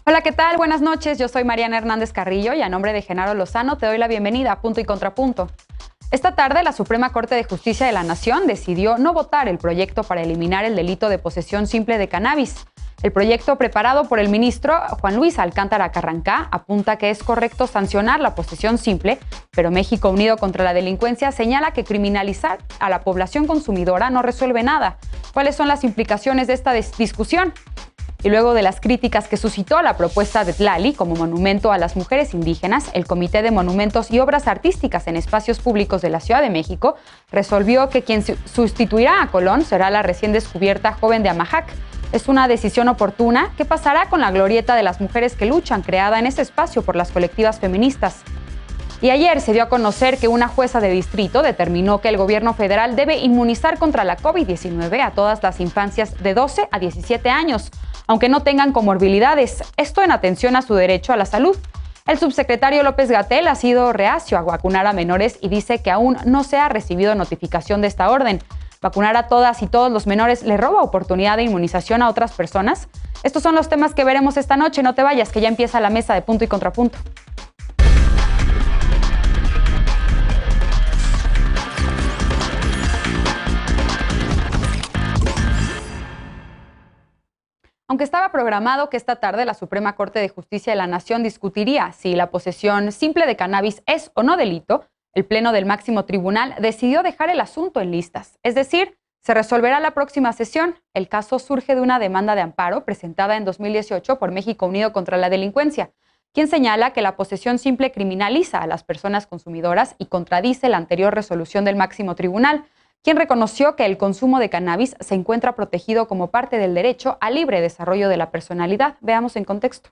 Hola, ¿qué tal? Buenas noches, yo soy Mariana Hernández Carrillo y a nombre de Genaro Lozano te doy la bienvenida a Punto y Contrapunto. Esta tarde la Suprema Corte de Justicia de la Nación decidió no votar el proyecto para eliminar el delito de posesión simple de cannabis. El proyecto preparado por el ministro Juan Luis Alcántara Carrancá apunta que es correcto sancionar la posesión simple, pero México Unido contra la Delincuencia señala que criminalizar a la población consumidora no resuelve nada. ¿Cuáles son las implicaciones de esta discusión? Y luego de las críticas que suscitó la propuesta de Tlali como monumento a las mujeres indígenas, el Comité de Monumentos y Obras Artísticas en Espacios Públicos de la Ciudad de México resolvió que quien sustituirá a Colón será la recién descubierta joven de Amajac. Es una decisión oportuna. ¿Qué pasará con la glorieta de las mujeres que luchan, creada en ese espacio por las colectivas feministas? Y ayer se dio a conocer que una jueza de distrito determinó que el gobierno federal debe inmunizar contra la COVID-19 a todas las infancias de 12 a 17 años, aunque no tengan comorbilidades, esto en atención a su derecho a la salud. El subsecretario López-Gatell ha sido reacio a vacunar a menores y dice que aún no se ha recibido notificación de esta orden. ¿Vacunar a todas y todos los menores le roba oportunidad de inmunización a otras personas? Estos son los temas que veremos esta noche. No te vayas, que ya empieza la mesa de Punto y Contrapunto. Aunque estaba programado que esta tarde la Suprema Corte de Justicia de la Nación discutiría si la posesión simple de cannabis es o no delito, el Pleno del Máximo Tribunal decidió dejar el asunto en listas. Es decir, se resolverá la próxima sesión. El caso surge de una demanda de amparo presentada en 2018 por México Unido contra la Delincuencia, quien señala que la posesión simple criminaliza a las personas consumidoras y contradice la anterior resolución del Máximo Tribunal, quien reconoció que el consumo de cannabis se encuentra protegido como parte del derecho al libre desarrollo de la personalidad. Veamos en contexto.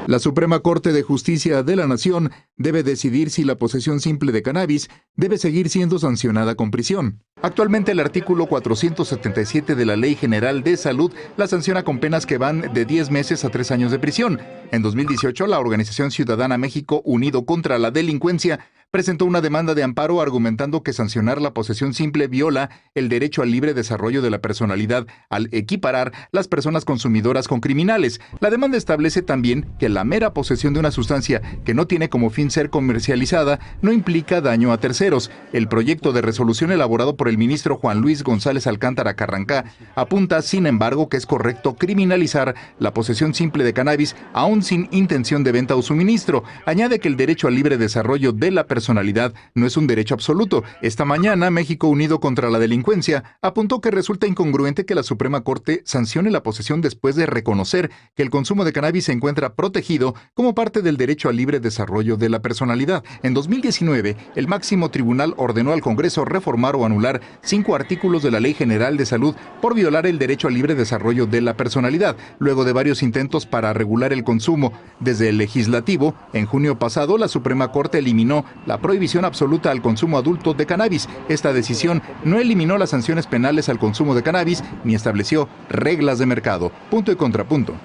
La Suprema Corte de Justicia de la Nación debe decidir si la posesión simple de cannabis debe seguir siendo sancionada con prisión. Actualmente el artículo 477 de la Ley General de Salud la sanciona con penas que van de 10 meses a 3 años de prisión. En 2018, la organización ciudadana México Unido contra la Delincuencia presentó una demanda de amparo argumentando que sancionar la posesión simple viola el derecho al libre desarrollo de la personalidad al equiparar las personas consumidoras con criminales. La demanda establece también que la mera posesión de una sustancia que no tiene como fin ser comercializada no implica daño a terceros. El proyecto de resolución elaborado por el ministro Juan Luis González Alcántara Carrancá apunta, sin embargo, que es correcto criminalizar la posesión simple de cannabis aún sin intención de venta o suministro. Añade que el derecho al libre desarrollo de la personalidad no es un derecho absoluto. Esta mañana, México Unido contra la Delincuencia apuntó que resulta incongruente que la Suprema Corte sancione la posesión después de reconocer que el consumo de cannabis se encuentra protegido como parte del derecho al libre desarrollo de la personalidad. En 2019, el máximo tribunal ordenó al Congreso reformar o anular 5 artículos de la Ley General de Salud por violar el derecho al libre desarrollo de la personalidad, luego de varios intentos para regular el consumo. Desde el legislativo, en junio pasado, la Suprema Corte eliminó la prohibición absoluta al consumo adulto de cannabis. Esta decisión no eliminó las sanciones penales al consumo de cannabis ni estableció reglas de mercado. Punto y contrapunto.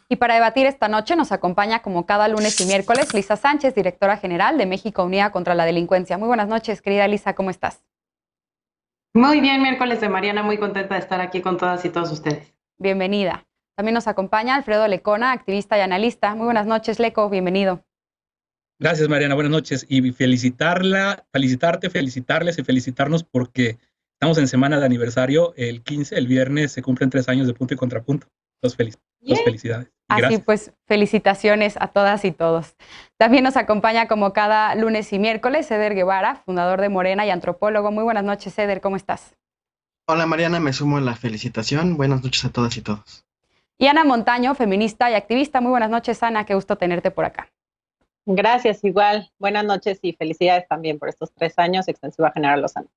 Y para debatir esta noche nos acompaña como cada lunes y miércoles Lisa Sánchez, directora general de México Unida contra la Delincuencia. Muy buenas noches, querida Lisa, ¿cómo estás? Muy bien, miércoles de Mariana, muy contenta de estar aquí con todas y todos ustedes. Bienvenida. También nos acompaña Alfredo Lecona, activista y analista. Muy buenas noches, Leco, bienvenido. Gracias, Mariana, buenas noches. Y felicitarles y felicitarnos porque estamos en semana de aniversario. El 15, el viernes, se cumplen 3 años de Punto y Contrapunto. Dos felicidades. Así pues, felicitaciones a todas y todos. También nos acompaña como cada lunes y miércoles Eder Guevara, fundador de Morena y antropólogo. Muy buenas noches, Eder, ¿cómo estás? Hola Mariana, me sumo a la felicitación. Buenas noches a todas y todos. Y Ana Montaño, feminista y activista. Muy buenas noches, Ana, qué gusto tenerte por acá. Gracias, igual. Buenas noches y felicidades también por estos 3 años, Extensiva Genaro Lozano.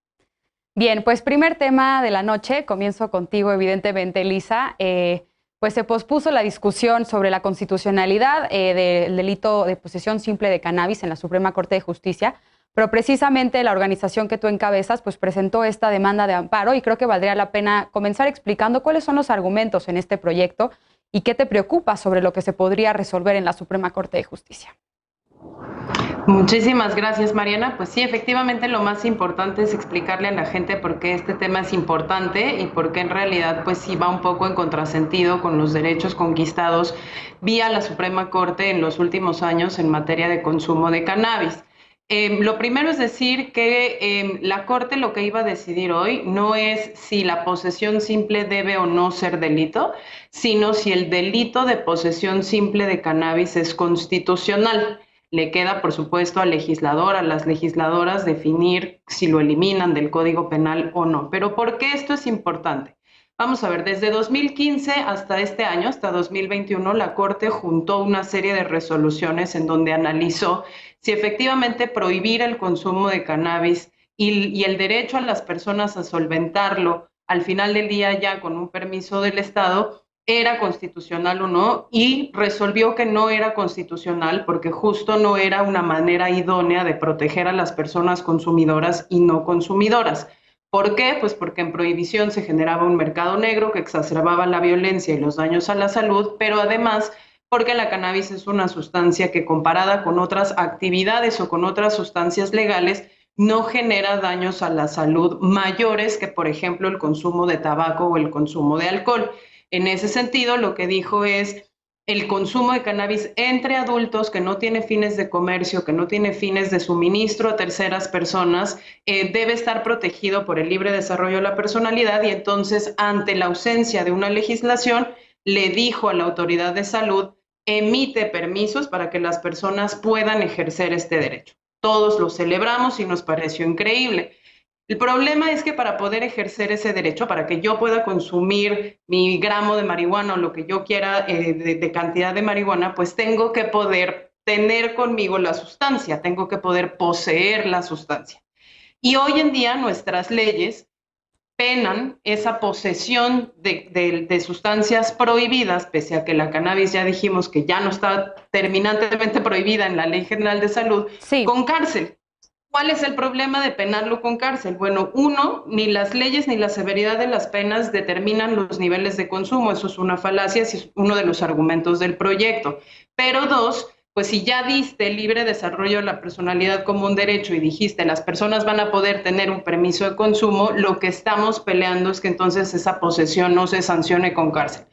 Bien, pues primer tema de la noche, comienzo contigo evidentemente, Lisa. Pues se pospuso la discusión sobre la constitucionalidad del delito de posesión simple de cannabis en la Suprema Corte de Justicia, pero precisamente la organización que tú encabezas pues presentó esta demanda de amparo y creo que valdría la pena comenzar explicando cuáles son los argumentos en este proyecto y qué te preocupa sobre lo que se podría resolver en la Suprema Corte de Justicia. Muchísimas gracias, Mariana. Pues sí, efectivamente lo más importante es explicarle a la gente por qué este tema es importante y por qué en realidad pues sí va un poco en contrasentido con los derechos conquistados vía la Suprema Corte en los últimos años en materia de consumo de cannabis. Lo primero es decir que la Corte lo que iba a decidir hoy no es si la posesión simple debe o no ser delito, sino si el delito de posesión simple de cannabis es constitucional. Le queda, por supuesto, al legislador, a las legisladoras definir si lo eliminan del Código Penal o no. Pero ¿por qué esto es importante? Vamos a ver, desde 2015 hasta este año, hasta 2021, la Corte juntó una serie de resoluciones en donde analizó si efectivamente prohibir el consumo de cannabis y el derecho a las personas a solventarlo al final del día ya con un permiso del Estado era constitucional o no, y resolvió que no era constitucional porque justo no era una manera idónea de proteger a las personas consumidoras y no consumidoras. ¿Por qué? Pues porque en prohibición se generaba un mercado negro que exacerbaba la violencia y los daños a la salud, pero además porque la cannabis es una sustancia que comparada con otras actividades o con otras sustancias legales no genera daños a la salud mayores que, por ejemplo, el consumo de tabaco o el consumo de alcohol. En ese sentido, lo que dijo es el consumo de cannabis entre adultos que no tiene fines de comercio, que no tiene fines de suministro a terceras personas, debe estar protegido por el libre desarrollo de la personalidad y entonces, ante la ausencia de una legislación, le dijo a la autoridad de salud, emite permisos para que las personas puedan ejercer este derecho. Todos lo celebramos y nos pareció increíble. El problema es que para poder ejercer ese derecho, para que yo pueda consumir mi gramo de marihuana o lo que yo quiera de cantidad de marihuana, pues tengo que poder tener conmigo la sustancia, tengo que poder poseer la sustancia. Y hoy en día nuestras leyes penan esa posesión de sustancias prohibidas, pese a que la cannabis ya dijimos que ya no está terminantemente prohibida en la Ley General de Salud, sí, con cárcel. ¿Cuál es el problema de penarlo con cárcel? Bueno, uno, ni las leyes ni la severidad de las penas determinan los niveles de consumo. Eso es una falacia, es uno de los argumentos del proyecto. Pero dos, pues si ya diste libre desarrollo de la personalidad como un derecho y dijiste las personas van a poder tener un permiso de consumo, lo que estamos peleando es que entonces esa posesión no se sancione con cárcel.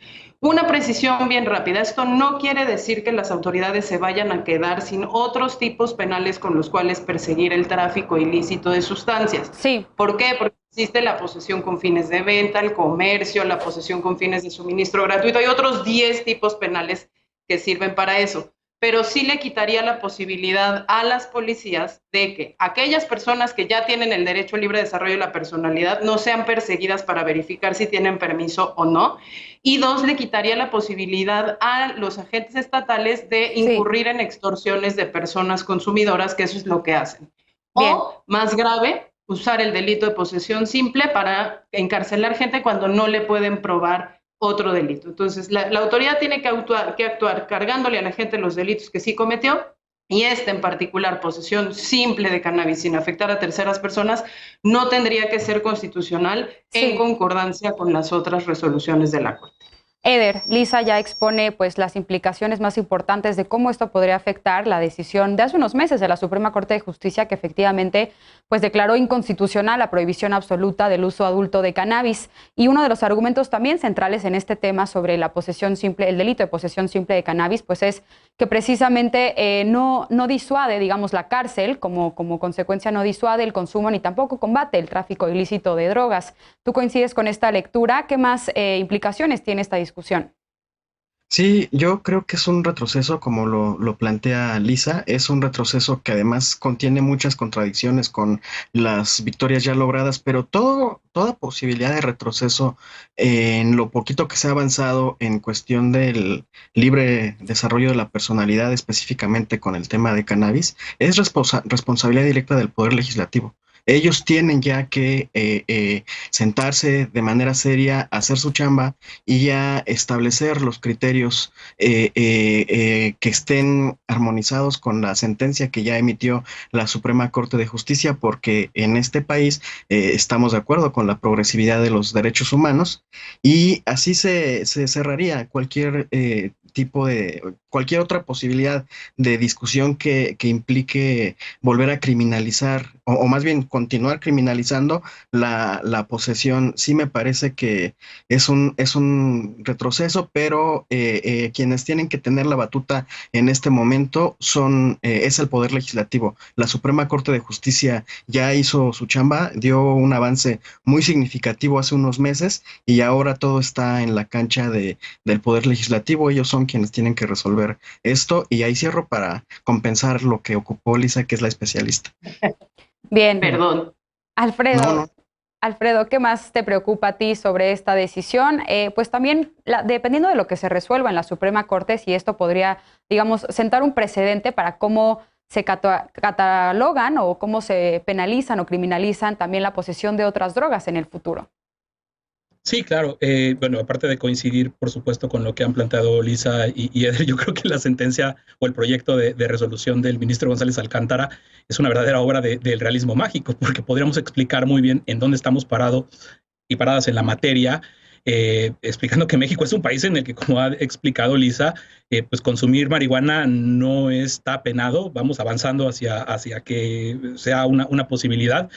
Una precisión bien rápida, esto no quiere decir que las autoridades se vayan a quedar sin otros tipos penales con los cuales perseguir el tráfico ilícito de sustancias. Sí. ¿Por qué? Porque existe la posesión con fines de venta, el comercio, la posesión con fines de suministro gratuito. Hay otros 10 tipos penales que sirven para eso. Pero sí le quitaría la posibilidad a las policías de que aquellas personas que ya tienen el derecho al libre desarrollo de la personalidad no sean perseguidas para verificar si tienen permiso o no. Y dos, le quitaría la posibilidad a los agentes estatales de incurrir en extorsiones de personas consumidoras, que eso es lo que hacen. Bien. O, más grave, usar el delito de posesión simple para encarcelar gente cuando no le pueden probar otro delito. Entonces, la autoridad tiene que actuar cargándole a la gente los delitos que sí cometió, y en particular, posesión simple de cannabis sin afectar a terceras personas, no tendría que ser constitucional en concordancia con las otras resoluciones de la Corte. Eder, Lisa ya expone pues las implicaciones más importantes de cómo esto podría afectar la decisión de hace unos meses de la Suprema Corte de Justicia, que efectivamente pues declaró inconstitucional la prohibición absoluta del uso adulto de cannabis. Y uno de los argumentos también centrales en este tema sobre la posesión simple, el delito de posesión simple de cannabis, pues es que precisamente no disuade, digamos, la cárcel, como consecuencia no disuade el consumo ni tampoco combate el tráfico ilícito de drogas. ¿Tú coincides con esta lectura? ¿Qué más implicaciones tiene esta discusión? Sí, yo creo que es un retroceso, como lo plantea Lisa, es un retroceso que además contiene muchas contradicciones con las victorias ya logradas, pero toda posibilidad de retroceso en lo poquito que se ha avanzado en cuestión del libre desarrollo de la personalidad, específicamente con el tema de cannabis, es responsabilidad directa del Poder Legislativo. Ellos tienen ya que sentarse de manera seria, hacer su chamba y ya establecer los criterios que estén armonizados con la sentencia que ya emitió la Suprema Corte de Justicia, porque en este país estamos de acuerdo con la progresividad de los derechos humanos y así se cerraría cualquier tipo de cualquier otra posibilidad de discusión que implique volver a criminalizar o más bien continuar criminalizando la posesión, sí me parece que es un retroceso, pero quienes tienen que tener la batuta en este momento es el Poder Legislativo. La Suprema Corte de Justicia ya hizo su chamba, dio un avance muy significativo hace unos meses y ahora todo está en la cancha del Poder Legislativo. Ellos son quienes tienen que resolver esto y ahí cierro para compensar lo que ocupó Lisa, que es la especialista. Bien. Perdón. Alfredo, No. Alfredo, ¿qué más te preocupa a ti sobre esta decisión? Pues también, dependiendo de lo que se resuelva en la Suprema Corte, si esto podría, digamos, sentar un precedente para cómo se catalogan o cómo se penalizan o criminalizan también la posesión de otras drogas en el futuro. Sí, claro. Bueno, aparte de coincidir, por supuesto, con lo que han planteado Lisa y Eder, yo creo que la sentencia o el proyecto de resolución del ministro González Alcántara es una verdadera obra del realismo mágico, porque podríamos explicar muy bien en dónde estamos parados y paradas en la materia, explicando que México es un país en el que, como ha explicado Lisa, pues consumir marihuana no está penado, vamos avanzando hacia que sea una posibilidad,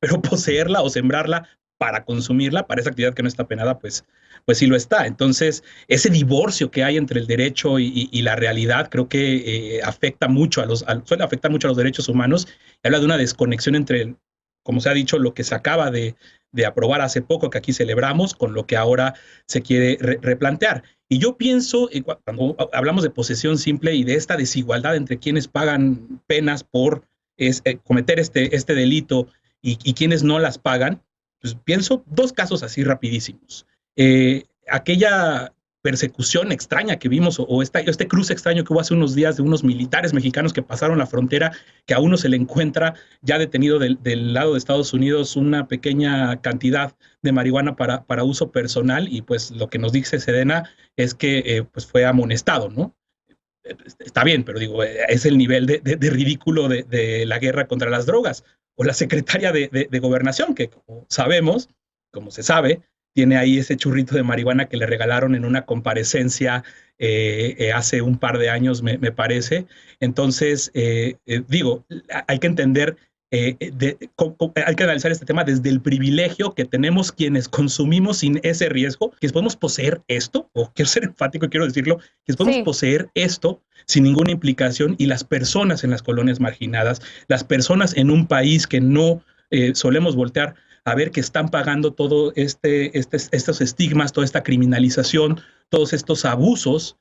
pero poseerla o sembrarla para consumirla, para esa actividad que no está penada, pues sí lo está. Entonces, ese divorcio que hay entre el derecho y la realidad creo que afecta mucho suele afectar mucho a los derechos humanos. Habla de una desconexión entre, como se ha dicho, lo que se acaba de aprobar hace poco, que aquí celebramos, con lo que ahora se quiere replantear. Y yo pienso, cuando hablamos de posesión simple y de esta desigualdad entre quienes pagan penas por cometer este delito y quienes no las pagan, pues pienso dos casos así rapidísimos. Aquella persecución extraña que vimos o este cruce extraño que hubo hace unos días de unos militares mexicanos que pasaron la frontera, que a uno se le encuentra ya detenido del lado de Estados Unidos una pequeña cantidad de marihuana para uso personal y pues lo que nos dice Sedena es que pues fue amonestado, ¿no? Está bien, pero digo, es el nivel de ridículo de la guerra contra las drogas. O la secretaria de Gobernación, que como sabemos, como se sabe, tiene ahí ese churrito de marihuana que le regalaron en una comparecencia hace un par de años, me parece. Entonces, digo, hay que entender, hay que analizar este tema desde el privilegio que tenemos quienes consumimos sin ese riesgo, que podemos poseer esto, o quiero ser enfático y quiero decirlo, que podemos poseer esto sin ninguna implicación, y las personas en las colonias marginadas, las personas en un país que no solemos voltear a ver que están pagando todo estos estigmas, toda esta criminalización, todos estos abusos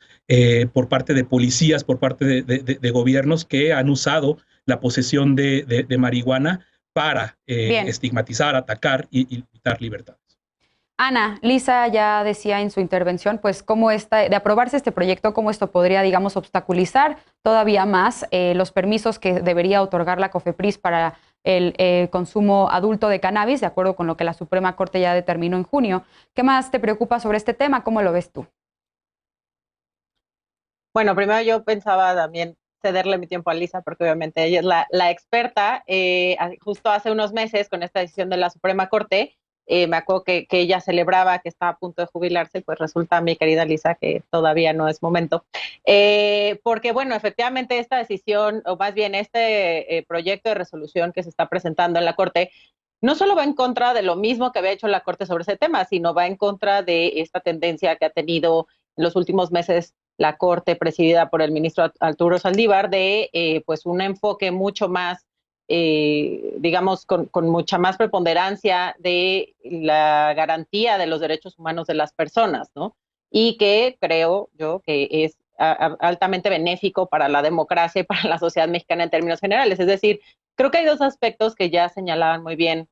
por parte de policías, por parte de gobiernos que han usado la posesión de marihuana para estigmatizar, atacar y quitar libertades. Ana, Lisa ya decía en su intervención, pues, cómo de aprobarse este proyecto, cómo esto podría, digamos, obstaculizar todavía más los permisos que debería otorgar la COFEPRIS para el consumo adulto de cannabis, de acuerdo con lo que la Suprema Corte ya determinó en junio. ¿Qué más te preocupa sobre este tema? ¿Cómo lo ves tú? Bueno, primero yo pensaba también cederle mi tiempo a Lisa, porque obviamente ella es la experta. Justo hace unos meses, con esta decisión de la Suprema Corte, me acuerdo que ella celebraba que estaba a punto de jubilarse, pues resulta, mi querida Lisa, que todavía no es momento. Porque, bueno, efectivamente esta decisión, o más bien este proyecto de resolución que se está presentando en la Corte, no solo va en contra de lo mismo que había hecho la Corte sobre ese tema, sino va en contra de esta tendencia que ha tenido en los últimos meses la Corte, presidida por el ministro Arturo Saldívar, de pues un enfoque mucho más, digamos, con mucha más preponderancia de la garantía de los derechos humanos de las personas, ¿no? Y que creo yo que es altamente benéfico para la democracia y para la sociedad mexicana en términos generales. Es decir, creo que hay dos aspectos que ya señalaban muy bien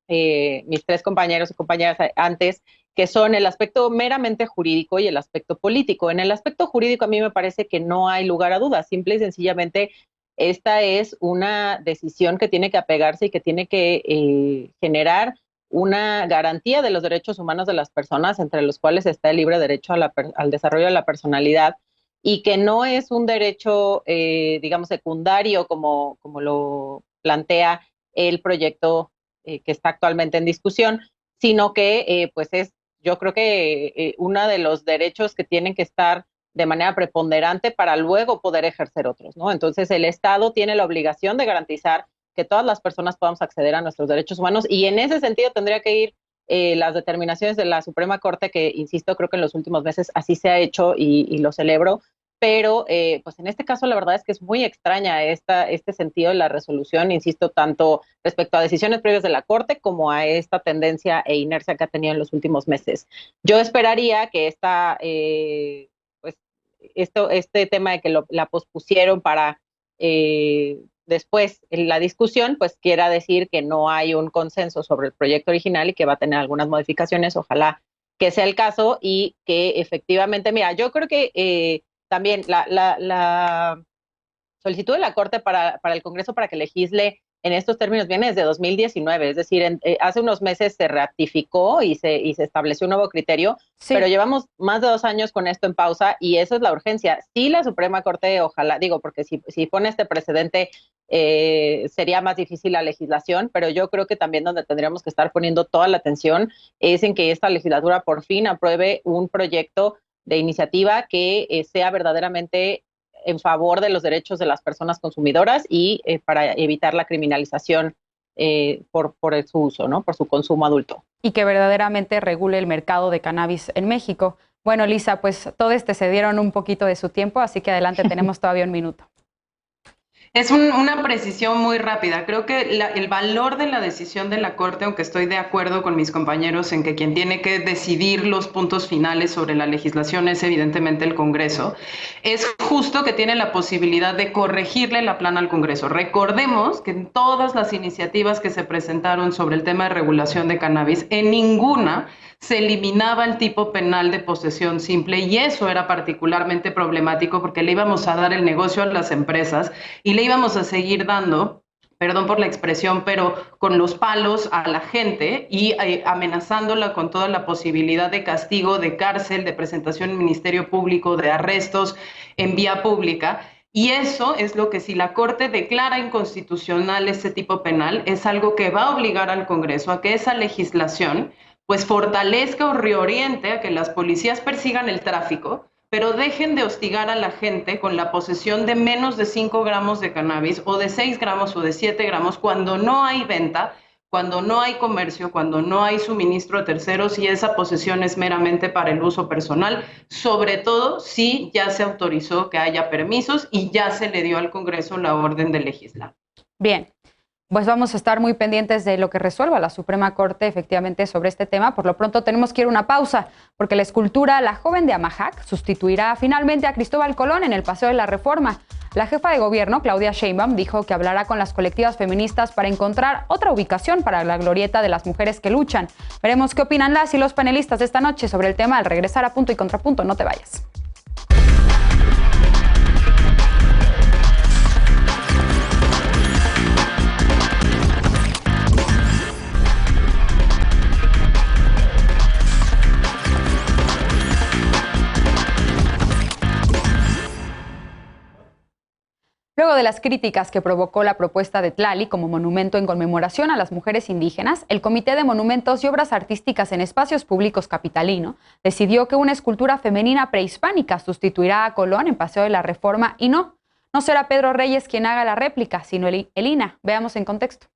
mis tres compañeros y compañeras antes, que son el aspecto meramente jurídico y el aspecto político. En el aspecto jurídico a mí me parece que no hay lugar a dudas, simple y sencillamente esta es una decisión que tiene que apegarse y que tiene que generar una garantía de los derechos humanos de las personas, entre los cuales está el libre derecho al desarrollo de la personalidad, y que no es un derecho, digamos, secundario como lo plantea el proyecto que está actualmente en discusión, sino que pues es, yo creo que uno de los derechos que tienen que estar de manera preponderante para luego poder ejercer otros, ¿no? Entonces el Estado tiene la obligación de garantizar que todas las personas podamos acceder a nuestros derechos humanos, y en ese sentido tendría que ir las determinaciones de la Suprema Corte, que, insisto, creo que en los últimos meses así se ha hecho y lo celebro, pero pues en este caso la verdad es que es muy extraña este sentido de la resolución, insisto, tanto respecto a decisiones previas de la Corte como a esta tendencia e inercia que ha tenido en los últimos meses. Yo esperaría que este tema de que la pospusieron para después en la discusión, pues quiera decir que no hay un consenso sobre el proyecto original y que va a tener algunas modificaciones. Ojalá que sea el caso y que efectivamente, mira, yo creo que también la solicitud de la Corte para el Congreso para que legisle en estos términos viene desde 2019, es decir, hace unos meses se ratificó y se estableció un nuevo criterio, sí, pero llevamos más de 2 años con esto en pausa y eso es la urgencia. Sí, la Suprema Corte, ojalá, digo, porque si pone este precedente sería más difícil la legislación, pero yo creo que también donde tendríamos que estar poniendo toda la atención es en que esta legislatura por fin apruebe un proyecto de iniciativa que sea verdaderamente en favor de los derechos de las personas consumidoras y para evitar la criminalización por su uso, ¿no? Por su consumo adulto. Y que verdaderamente regule el mercado de cannabis en México. Bueno, Lisa, pues todos te cedieron un poquito de su tiempo, así que adelante, tenemos todavía un minuto. Es una precisión muy rápida. Creo que el valor de la decisión de la Corte, aunque estoy de acuerdo con mis compañeros en que quien tiene que decidir los puntos finales sobre la legislación es evidentemente el Congreso, es justo que tiene la posibilidad de corregirle la plana al Congreso. Recordemos que en todas las iniciativas que se presentaron sobre el tema de regulación de cannabis, en ninguna se eliminaba el tipo penal de posesión simple, y eso era particularmente problemático porque le íbamos a dar el negocio a las empresas y le íbamos a seguir dando, perdón por la expresión, pero con los palos a la gente y amenazándola con toda la posibilidad de castigo, de cárcel, de presentación en Ministerio Público, de arrestos en vía pública. Y eso es lo que, si la Corte declara inconstitucional ese tipo penal, es algo que va a obligar al Congreso a que esa legislación pues fortalezca o reoriente a que las policías persigan el tráfico, pero dejen de hostigar a la gente con la posesión de menos de 5 gramos de cannabis o de 6 gramos o de 7 gramos cuando no hay venta, cuando no hay comercio, cuando no hay suministro a terceros y esa posesión es meramente para el uso personal, sobre todo si ya se autorizó que haya permisos y ya se le dio al Congreso la orden de legislar. Bien. Pues vamos a estar muy pendientes de lo que resuelva la Suprema Corte efectivamente sobre este tema. Por lo pronto tenemos que ir a una pausa, porque la escultura La Joven de Amahac sustituirá finalmente a Cristóbal Colón en el Paseo de la Reforma. La jefa de gobierno, Claudia Sheinbaum, dijo que hablará con las colectivas feministas para encontrar otra ubicación para la glorieta de las mujeres que luchan. Veremos qué opinan las y los panelistas de esta noche sobre el tema al regresar a Punto y Contrapunto. No te vayas. Luego de las críticas que provocó la propuesta de Tlali como monumento en conmemoración a las mujeres indígenas, el Comité de Monumentos y Obras Artísticas en Espacios Públicos capitalino decidió que una escultura femenina prehispánica sustituirá a Colón en Paseo de la Reforma y no será Pedro Reyes quien haga la réplica, sino el INAH. Veamos en contexto.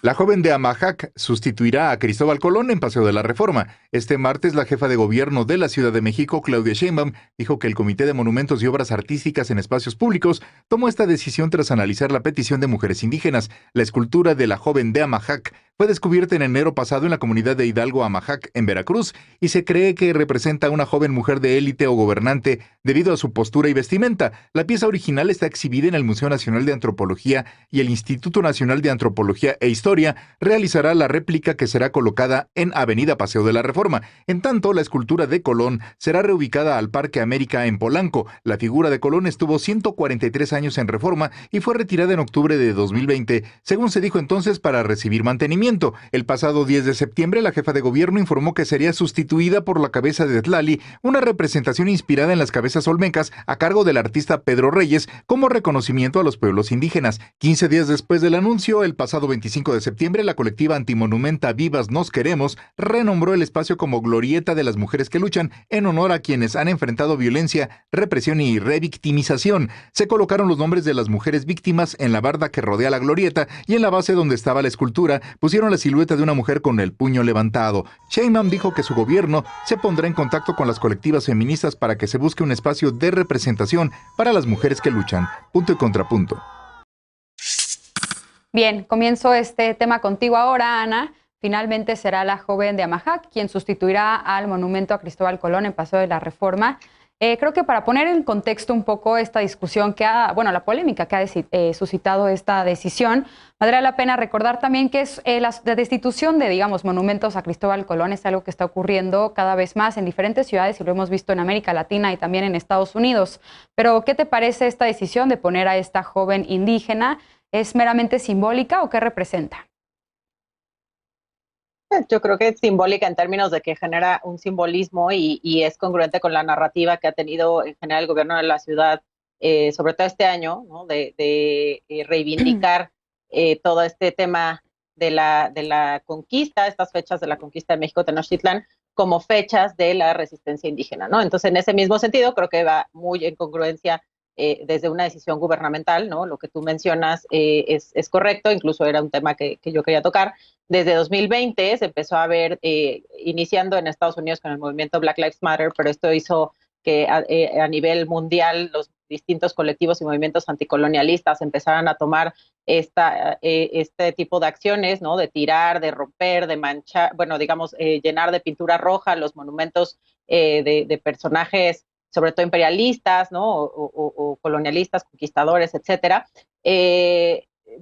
La Joven de Amahac sustituirá a Cristóbal Colón en Paseo de la Reforma. Este martes, la jefa de gobierno de la Ciudad de México, Claudia Sheinbaum, dijo que el Comité de Monumentos y Obras Artísticas en Espacios Públicos tomó esta decisión tras analizar la petición de mujeres indígenas. La escultura de la Joven de Amahac fue descubierta en enero pasado en la comunidad de Hidalgo Amahac, en Veracruz, y se cree que representa a una joven mujer de élite o gobernante debido a su postura y vestimenta. La pieza original está exhibida en el Museo Nacional de Antropología y el Instituto Nacional de Antropología e Historia realizará la réplica que será colocada en Avenida Paseo de la Reforma. En tanto, la escultura de Colón será reubicada al Parque América en Polanco. La figura de Colón estuvo 143 años en Reforma y fue retirada en octubre de 2020, según se dijo entonces, para recibir mantenimiento. movimiento. El pasado 10 de septiembre, la jefa de gobierno informó que sería sustituida por la cabeza de Tlali, una representación inspirada en las cabezas olmecas a cargo del artista Pedro Reyes, como reconocimiento a los pueblos indígenas. 15 días después del anuncio, el pasado 25 de septiembre, la colectiva antimonumenta Vivas Nos Queremos renombró el espacio como Glorieta de las Mujeres que Luchan, en honor a quienes han enfrentado violencia, represión y revictimización. Se colocaron los nombres de las mujeres víctimas en la barda que rodea la glorieta, y en la base donde estaba la escultura pusieron la silueta de una mujer con el puño levantado. Sheinbaum dijo que su gobierno se pondrá en contacto con las colectivas feministas para que se busque un espacio de representación para las mujeres que luchan. Punto y contrapunto. Bien, comienzo este tema contigo ahora, Ana. Finalmente será la joven de Amajac quien sustituirá al monumento a Cristóbal Colón en Paseo de la Reforma. Creo que para poner en contexto un poco esta discusión la polémica que ha suscitado esta decisión, valdría la pena recordar también que la destitución de, monumentos a Cristóbal Colón es algo que está ocurriendo cada vez más en diferentes ciudades y lo hemos visto en América Latina y también en Estados Unidos. Pero, ¿qué te parece esta decisión de poner a esta joven indígena? ¿Es meramente simbólica o qué representa? Yo creo que es simbólica en términos de que genera un simbolismo y es congruente con la narrativa que ha tenido en general el gobierno de la ciudad, sobre todo este año, ¿no? de reivindicar todo este tema de la conquista, estas fechas de la conquista de México Tenochtitlán, como fechas de la resistencia indígena, ¿no? Entonces, en ese mismo sentido, creo que va muy en congruencia desde una decisión gubernamental, ¿no? Lo que tú mencionas es correcto, incluso era un tema que yo quería tocar. Desde 2020 se empezó a ver, iniciando en Estados Unidos con el movimiento Black Lives Matter, pero esto hizo que a nivel mundial los distintos colectivos y movimientos anticolonialistas empezaran a tomar este tipo de acciones, ¿no? De tirar, de romper, de manchar, llenar de pintura roja los monumentos de personajes, sobre todo imperialistas, ¿no? O colonialistas, conquistadores, etcétera.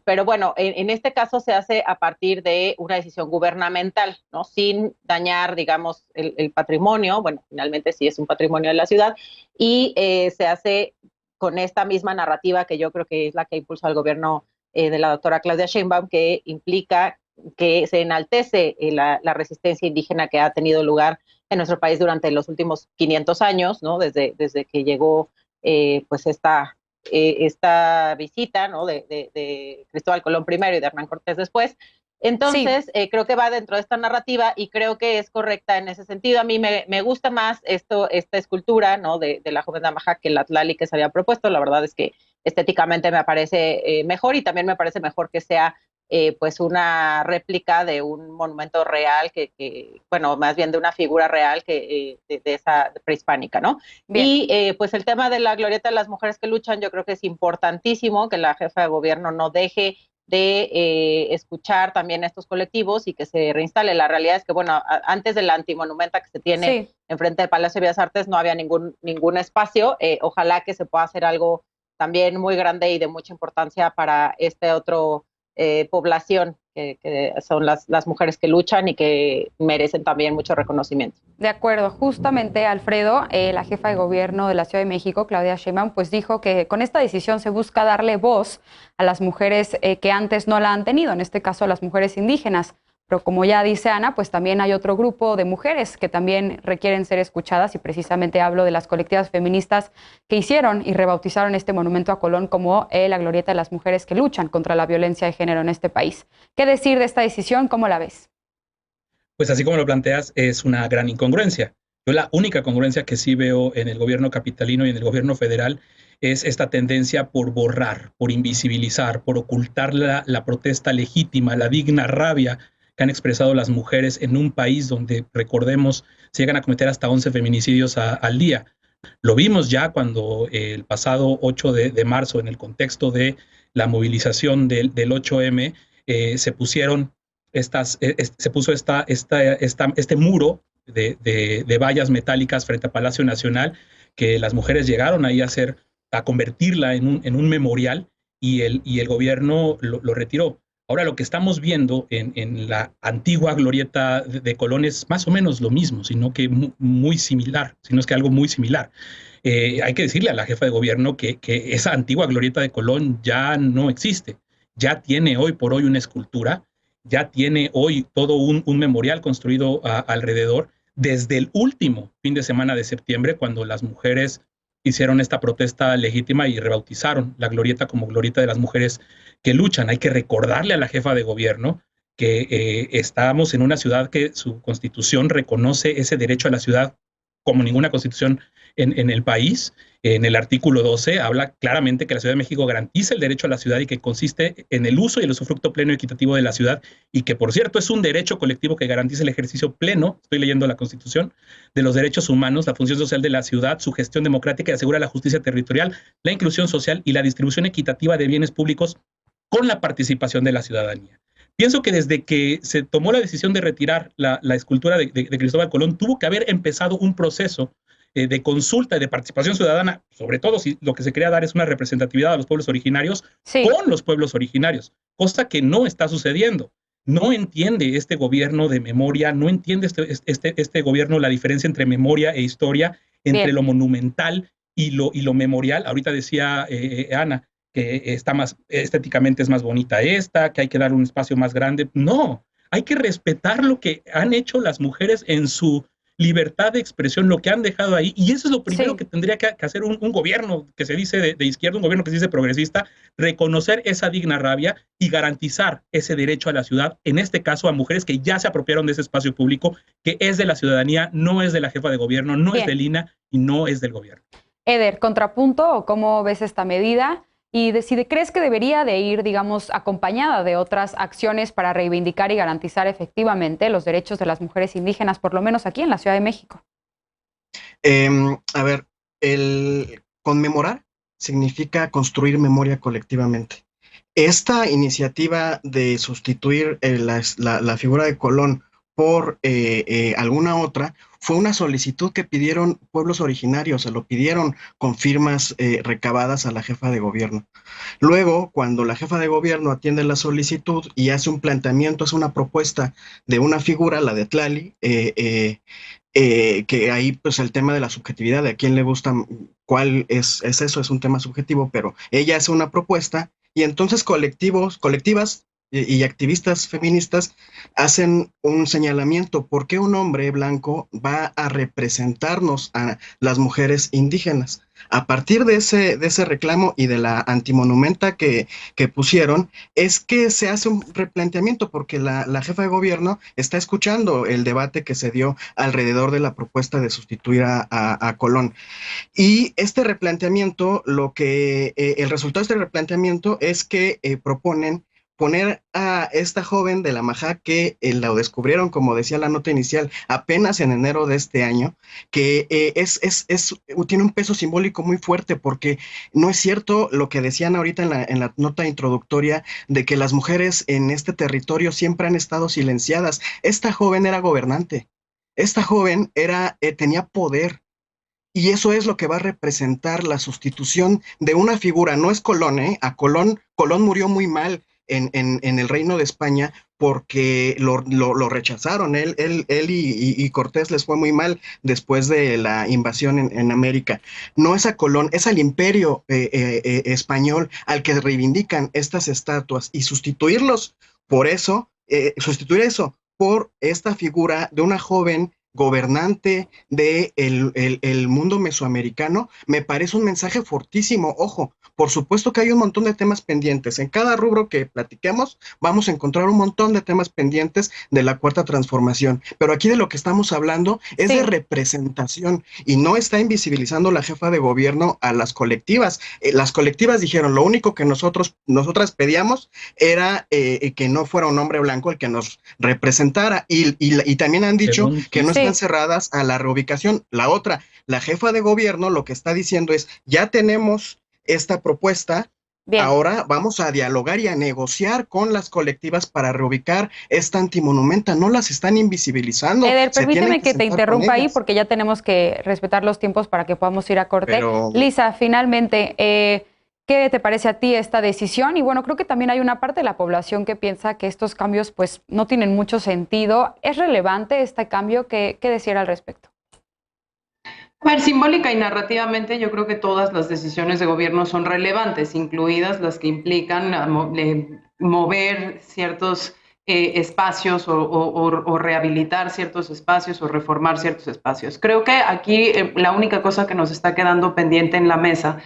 Pero bueno, en este caso se hace a partir de una decisión gubernamental, ¿no? Sin dañar, el patrimonio. Bueno, finalmente sí es un patrimonio de la ciudad, y se hace con esta misma narrativa que yo creo que es la que impulsó al gobierno de la doctora Claudia Sheinbaum, que implica que se enaltece la resistencia indígena que ha tenido lugar en nuestro país durante los últimos 500 años, ¿no? Desde que llegó esta visita, ¿no? de Cristóbal Colón primero y de Hernán Cortés después. Entonces, sí. Creo que va dentro de esta narrativa y creo que es correcta en ese sentido. A mí me gusta más esta escultura, ¿no? de la joven de Amajac que la Tlali que se había propuesto. La verdad es que estéticamente me parece mejor, y también me parece mejor que sea una réplica de un monumento real, más bien de una figura real de esa prehispánica, ¿no? Bien. Y el tema de la glorieta de las mujeres que luchan, yo creo que es importantísimo que la jefa de gobierno no deje de escuchar también estos colectivos y que se reinstale. La realidad es que, antes de la antimonumenta que se tiene enfrente del Palacio de Bellas Artes no había ningún espacio. Ojalá que se pueda hacer algo también muy grande y de mucha importancia para otro población que son las mujeres que luchan y que merecen también mucho reconocimiento. De acuerdo, justamente Alfredo, la jefa de gobierno de la Ciudad de México, Claudia Sheinbaum, pues dijo que con esta decisión se busca darle voz a las mujeres que antes no la han tenido, en este caso a las mujeres indígenas. Pero como ya dice Ana, pues también hay otro grupo de mujeres que también requieren ser escuchadas, y precisamente hablo de las colectivas feministas que hicieron y rebautizaron este monumento a Colón como la glorieta de las mujeres que luchan contra la violencia de género en este país. ¿Qué decir de esta decisión? ¿Cómo la ves? Pues así como lo planteas, es una gran incongruencia. Yo la única congruencia que sí veo en el gobierno capitalino y en el gobierno federal es esta tendencia por borrar, por invisibilizar, por ocultar la protesta legítima, la digna rabia que han expresado las mujeres en un país donde, recordemos, se llegan a cometer hasta 11 feminicidios al día. Lo vimos ya cuando el pasado 8 de marzo, en el contexto de la movilización del 8M, se puso este muro de vallas metálicas frente a Palacio Nacional, que las mujeres llegaron ahí a convertirla en un memorial, y el gobierno lo retiró. Ahora lo que estamos viendo en la antigua glorieta de Colón es más o menos lo mismo, sino que muy similar, sino es que algo muy similar. Hay que decirle a la jefa de gobierno que esa antigua glorieta de Colón ya no existe, ya tiene hoy por hoy una escultura, ya tiene hoy todo un memorial construido alrededor, desde el último fin de semana de septiembre, cuando las mujeres hicieron esta protesta legítima y rebautizaron la glorieta como glorieta de las mujeres que luchan. Hay que recordarle a la jefa de gobierno que estamos en una ciudad que su constitución reconoce ese derecho a la ciudad como ninguna constitución en el país. En el artículo 12 habla claramente que la Ciudad de México garantiza el derecho a la ciudad y que consiste en el uso y el usufructo pleno y equitativo de la ciudad, y que, por cierto, es un derecho colectivo que garantiza el ejercicio pleno, estoy leyendo la Constitución, de los derechos humanos, la función social de la ciudad, su gestión democrática y asegura la justicia territorial, la inclusión social y la distribución equitativa de bienes públicos con la participación de la ciudadanía. Pienso que desde que se tomó la decisión de retirar la escultura de Cristóbal Colón, tuvo que haber empezado un proceso de consulta y de participación ciudadana, sobre todo si lo que se quería dar es una representatividad a los pueblos originarios, sí, con los pueblos originarios, cosa que no está sucediendo. No entiende este gobierno de memoria, no entiende este gobierno la diferencia entre memoria e historia, entre Bien. Lo monumental y lo memorial. Ahorita decía Ana que está más estéticamente es más bonita que hay que dar un espacio más grande. No, hay que respetar lo que han hecho las mujeres en su libertad de expresión, lo que han dejado ahí, y eso es lo primero que tendría que hacer un gobierno que se dice de izquierda, un gobierno que se dice progresista, reconocer esa digna rabia y garantizar ese derecho a la ciudad, en este caso a mujeres que ya se apropiaron de ese espacio público, que es de la ciudadanía, no es de la jefa de gobierno, no es del INAH y no es del gobierno. Eder, ¿contrapunto o cómo ves esta medida? Y si crees que debería de ir, digamos, acompañada de otras acciones para reivindicar y garantizar efectivamente los derechos de las mujeres indígenas, por lo menos aquí en la Ciudad de México. A ver, el conmemorar significa construir memoria colectivamente. Esta iniciativa de sustituir la figura de Colón por alguna otra fue una solicitud que pidieron pueblos originarios, se lo pidieron con firmas recabadas a la jefa de gobierno. Luego, cuando la jefa de gobierno atiende la solicitud y hace un planteamiento, hace una propuesta de una figura, la de Tlali, que ahí pues el tema de la subjetividad, de a quién le gusta, cuál es eso, es un tema subjetivo, pero ella hace una propuesta y entonces colectivas y activistas feministas hacen un señalamiento. ¿Por qué un hombre blanco va a representarnos a las mujeres indígenas? A partir de ese reclamo y de la antimonumenta que pusieron, es que se hace un replanteamiento, porque la jefa de gobierno está escuchando el debate que se dio alrededor de la propuesta de sustituir a Colón. Y este replanteamiento, el resultado de este replanteamiento es que proponen poner a esta joven de la Majá, que la descubrieron, como decía la nota inicial, apenas en enero de este año, que tiene un peso simbólico muy fuerte, porque no es cierto lo que decían ahorita en la nota introductoria, de que las mujeres en este territorio siempre han estado silenciadas. Esta joven era gobernante, esta joven tenía poder, y eso es lo que va a representar la sustitución de una figura. No es Colón, a Colón murió muy mal en el Reino de España, porque lo rechazaron. Él y Cortés les fue muy mal después de la invasión en América. No es a Colón, es al imperio español al que reivindican estas estatuas, y sustituir eso por esta figura de una joven gobernante del mundo mesoamericano, me parece un mensaje fortísimo. Ojo, por supuesto que hay un montón de temas pendientes. En cada rubro que platiquemos vamos a encontrar un montón de temas pendientes de la Cuarta Transformación, pero aquí de lo que estamos hablando es de representación, y no está invisibilizando la jefa de gobierno a las colectivas. Las colectivas dijeron, lo único que nosotras pedíamos era que no fuera un hombre blanco el que nos representara, y también han dicho que no están cerradas a la reubicación. La jefa de gobierno lo que está diciendo es, ya tenemos esta propuesta, ahora vamos a dialogar y a negociar con las colectivas para reubicar esta antimonumenta. No las están invisibilizando. Eder, permíteme que te interrumpa ahí, porque ya tenemos que respetar los tiempos para que podamos ir a corte. Lisa, finalmente, ¿qué te parece a ti esta decisión? Y bueno, creo que también hay una parte de la población que piensa que estos cambios pues no tienen mucho sentido. ¿Es relevante este cambio? ¿Qué decir al respecto? A ver, simbólica y narrativamente yo creo que todas las decisiones de gobierno son relevantes, incluidas las que implican mover ciertos espacios o rehabilitar ciertos espacios o reformar ciertos espacios. Creo que aquí la única cosa que nos está quedando pendiente en la mesa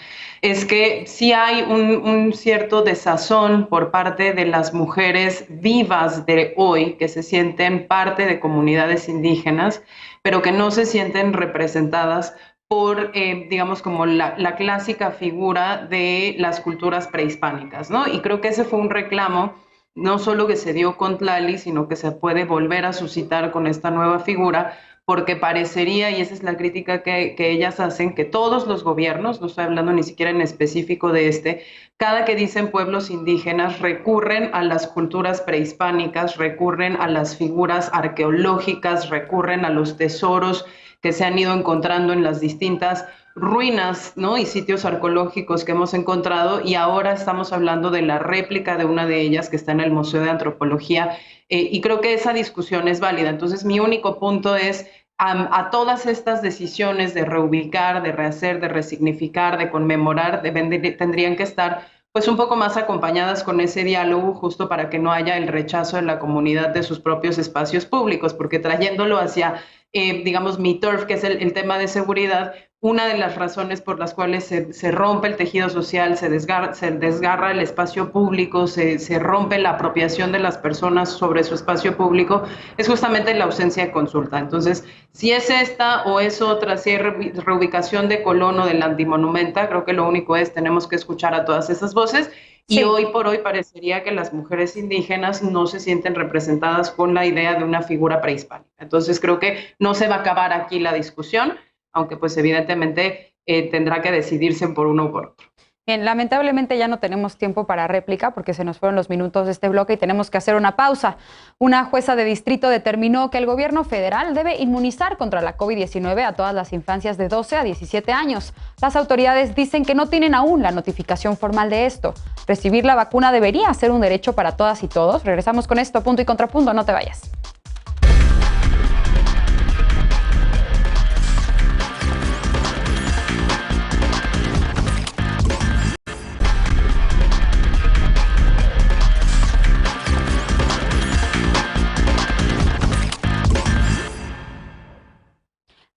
es que sí hay un cierto desazón por parte de las mujeres vivas de hoy que se sienten parte de comunidades indígenas, pero que no se sienten representadas por, digamos, como la clásica figura de las culturas prehispánicas, ¿no? Y creo que ese fue un reclamo no solo que se dio con Tlali, sino que se puede volver a suscitar con esta nueva figura, porque parecería, y esa es la crítica que ellas hacen, que todos los gobiernos, no estoy hablando ni siquiera en específico de este, cada que dicen pueblos indígenas recurren a las culturas prehispánicas, recurren a las figuras arqueológicas, recurren a los tesoros que se han ido encontrando en las distintas ruinas, ¿no? Y sitios arqueológicos que hemos encontrado, y ahora estamos hablando de la réplica de una de ellas que está en el Museo de Antropología, y creo que esa discusión es válida. Entonces, mi único punto es a todas estas decisiones de reubicar, de rehacer, de resignificar, de conmemorar, tendrían que estar pues un poco más acompañadas con ese diálogo, justo para que no haya el rechazo de la comunidad de sus propios espacios públicos, porque trayéndolo hacia, digamos, mi turf, que es el tema de seguridad, una de las razones por las cuales se rompe el tejido social, se desgarra el espacio público, se rompe la apropiación de las personas sobre su espacio público, es justamente la ausencia de consulta. Entonces, si es esta o es otra, si es reubicación de Colón o del Antimonumenta, creo que lo único es, tenemos que escuchar a todas esas voces. Y hoy por hoy parecería que las mujeres indígenas no se sienten representadas con la idea de una figura prehispánica. Entonces, creo que no se va a acabar aquí la discusión, aunque pues evidentemente tendrá que decidirse por uno o por otro. Bien, lamentablemente ya no tenemos tiempo para réplica porque se nos fueron los minutos de este bloque y tenemos que hacer una pausa. Una jueza de distrito determinó que el gobierno federal debe inmunizar contra la COVID-19 a todas las infancias de 12 a 17 años. Las autoridades dicen que no tienen aún la notificación formal de esto. Recibir la vacuna debería ser un derecho para todas y todos. Regresamos con esto, punto y contrapunto, no te vayas.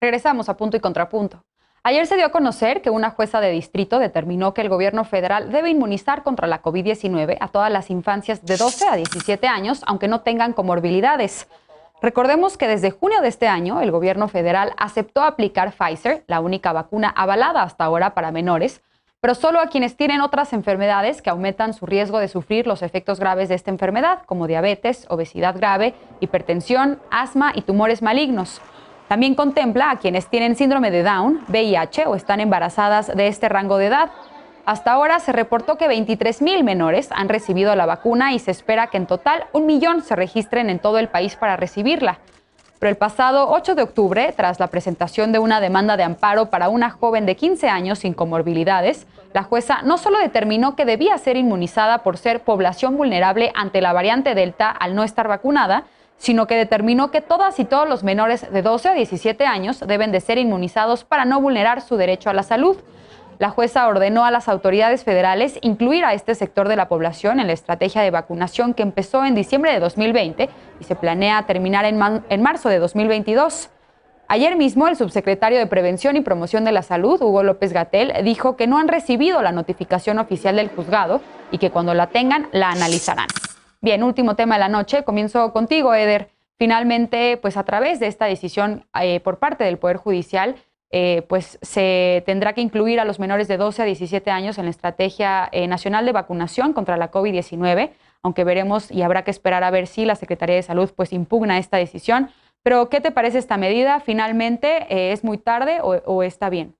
Regresamos a punto y contrapunto. Ayer se dio a conocer que una jueza de distrito determinó que el gobierno federal debe inmunizar contra la COVID-19 a todas las infancias de 12 a 17 años, aunque no tengan comorbilidades. Recordemos que desde junio de este año, el gobierno federal aceptó aplicar Pfizer, la única vacuna avalada hasta ahora para menores, pero solo a quienes tienen otras enfermedades que aumentan su riesgo de sufrir los efectos graves de esta enfermedad, como diabetes, obesidad grave, hipertensión, asma y tumores malignos. También contempla a quienes tienen síndrome de Down, VIH o están embarazadas de este rango de edad. Hasta ahora se reportó que 23,000 menores han recibido la vacuna y se espera que en total 1 millón se registren en todo el país para recibirla. Pero el pasado 8 de octubre, tras la presentación de una demanda de amparo para una joven de 15 años sin comorbilidades, la jueza no solo determinó que debía ser inmunizada por ser población vulnerable ante la variante Delta al no estar vacunada, sino que determinó que todas y todos los menores de 12 a 17 años deben de ser inmunizados para no vulnerar su derecho a la salud. La jueza ordenó a las autoridades federales incluir a este sector de la población en la estrategia de vacunación que empezó en diciembre de 2020 y se planea terminar en marzo de 2022. Ayer mismo, el subsecretario de Prevención y Promoción de la Salud, Hugo López-Gatell, dijo que no han recibido la notificación oficial del juzgado y que cuando la tengan, la analizarán. Bien, último tema de la noche. Comienzo contigo, Eder. Finalmente, pues a través de esta decisión por parte del Poder Judicial, pues se tendrá que incluir a los menores de 12 a 17 años en la Estrategia Nacional de Vacunación contra la COVID-19, aunque veremos y habrá que esperar a ver si la Secretaría de Salud pues impugna esta decisión. Pero, ¿qué te parece esta medida? ¿Finalmente es muy tarde o está bien?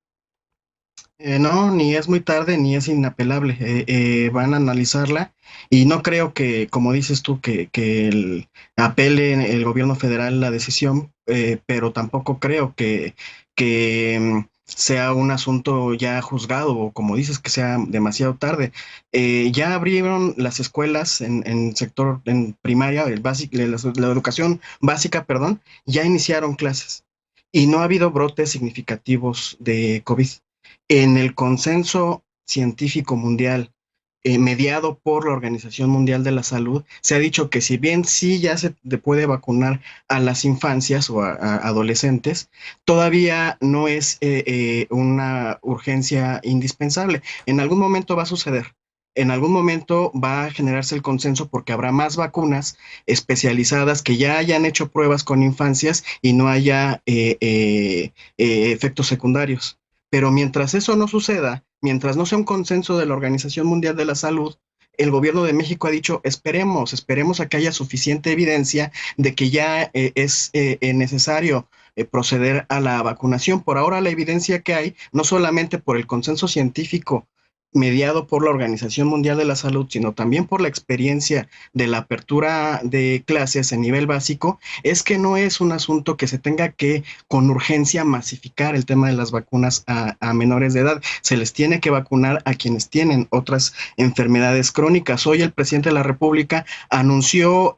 No, ni es muy tarde ni es inapelable. Van a analizarla y no creo que, como dices tú, que apele el gobierno federal la decisión, pero tampoco creo que sea un asunto ya juzgado o, como dices, que sea demasiado tarde. Ya abrieron las escuelas en sector en primaria, la educación básica, perdón, ya iniciaron clases y no ha habido brotes significativos de COVID. En el consenso científico mundial mediado por la Organización Mundial de la Salud, se ha dicho que si bien sí ya se puede vacunar a las infancias o a adolescentes, todavía no es una urgencia indispensable. En algún momento va a suceder. En algún momento va a generarse el consenso porque habrá más vacunas especializadas que ya hayan hecho pruebas con infancias y no haya efectos secundarios. Pero mientras eso no suceda, mientras no sea un consenso de la Organización Mundial de la Salud, el gobierno de México ha dicho, esperemos a que haya suficiente evidencia de que ya es necesario proceder a la vacunación. Por ahora la evidencia que hay, no solamente por el consenso científico mediado por la Organización Mundial de la Salud, sino también por la experiencia de la apertura de clases en nivel básico, es que no es un asunto que se tenga que con urgencia masificar el tema de las vacunas a menores de edad. Se les tiene que vacunar a quienes tienen otras enfermedades crónicas. Hoy el presidente de la República anunció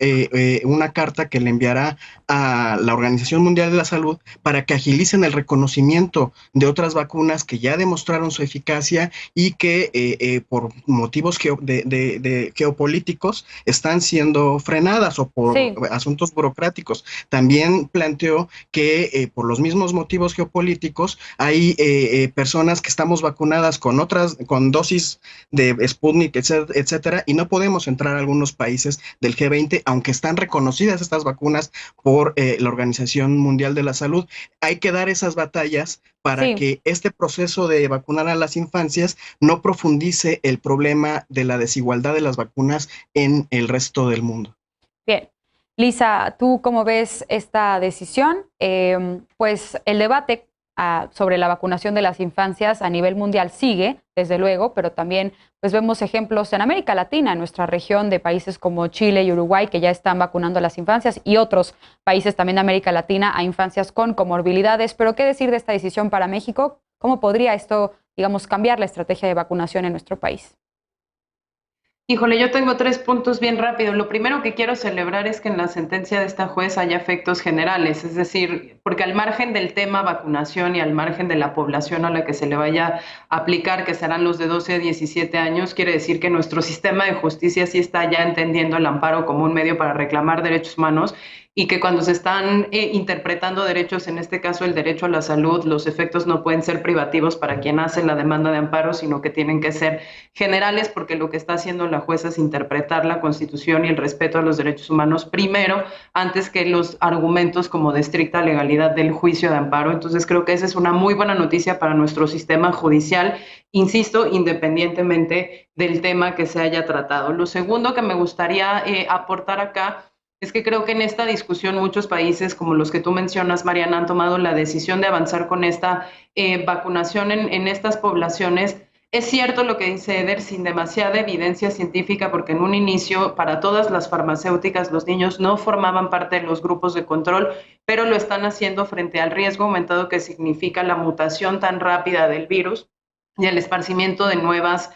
una carta que le enviará a la Organización Mundial de la Salud para que agilicen el reconocimiento de otras vacunas que ya demostraron su eficacia y que por motivos geopolíticos están siendo frenadas o por asuntos burocráticos. También planteó que por los mismos motivos geopolíticos hay personas que estamos vacunadas con dosis de Sputnik, etcétera, y no podemos entrar a algunos países del G20, aunque están reconocidas estas vacunas por la Organización Mundial de la Salud. Hay que dar esas batallas para que este proceso de vacunar a las infancias no profundice el problema de la desigualdad de las vacunas en el resto del mundo. Bien. Lisa, ¿tú cómo ves esta decisión? Pues el debate sobre la vacunación de las infancias a nivel mundial sigue, desde luego, pero también pues vemos ejemplos en América Latina, en nuestra región de países como Chile y Uruguay, que ya están vacunando a las infancias, y otros países también de América Latina a infancias con comorbilidades. Pero ¿qué decir de esta decisión para México? ¿Cómo podría esto, digamos, cambiar la estrategia de vacunación en nuestro país? Híjole, yo tengo 3 puntos bien rápidos. Lo primero que quiero celebrar es que en la sentencia de esta juez haya efectos generales, es decir, porque al margen del tema vacunación y al margen de la población a la que se le vaya a aplicar, que serán los de 12 a 17 años, quiere decir que nuestro sistema de justicia sí está ya entendiendo el amparo como un medio para reclamar derechos humanos y que cuando se están interpretando derechos, en este caso el derecho a la salud, los efectos no pueden ser privativos para quien hace la demanda de amparo, sino que tienen que ser generales, porque lo que está haciendo la jueza es interpretar la Constitución y el respeto a los derechos humanos primero, antes que los argumentos como de estricta legalidad del juicio de amparo. Entonces creo que esa es una muy buena noticia para nuestro sistema judicial, insisto, independientemente del tema que se haya tratado. Lo segundo que me gustaría aportar acá es que creo que en esta discusión muchos países, como los que tú mencionas, Mariana, han tomado la decisión de avanzar con esta vacunación en estas poblaciones. Es cierto lo que dice Eder, sin demasiada evidencia científica, porque en un inicio para todas las farmacéuticas los niños no formaban parte de los grupos de control, pero lo están haciendo frente al riesgo aumentado que significa la mutación tan rápida del virus y el esparcimiento de nuevas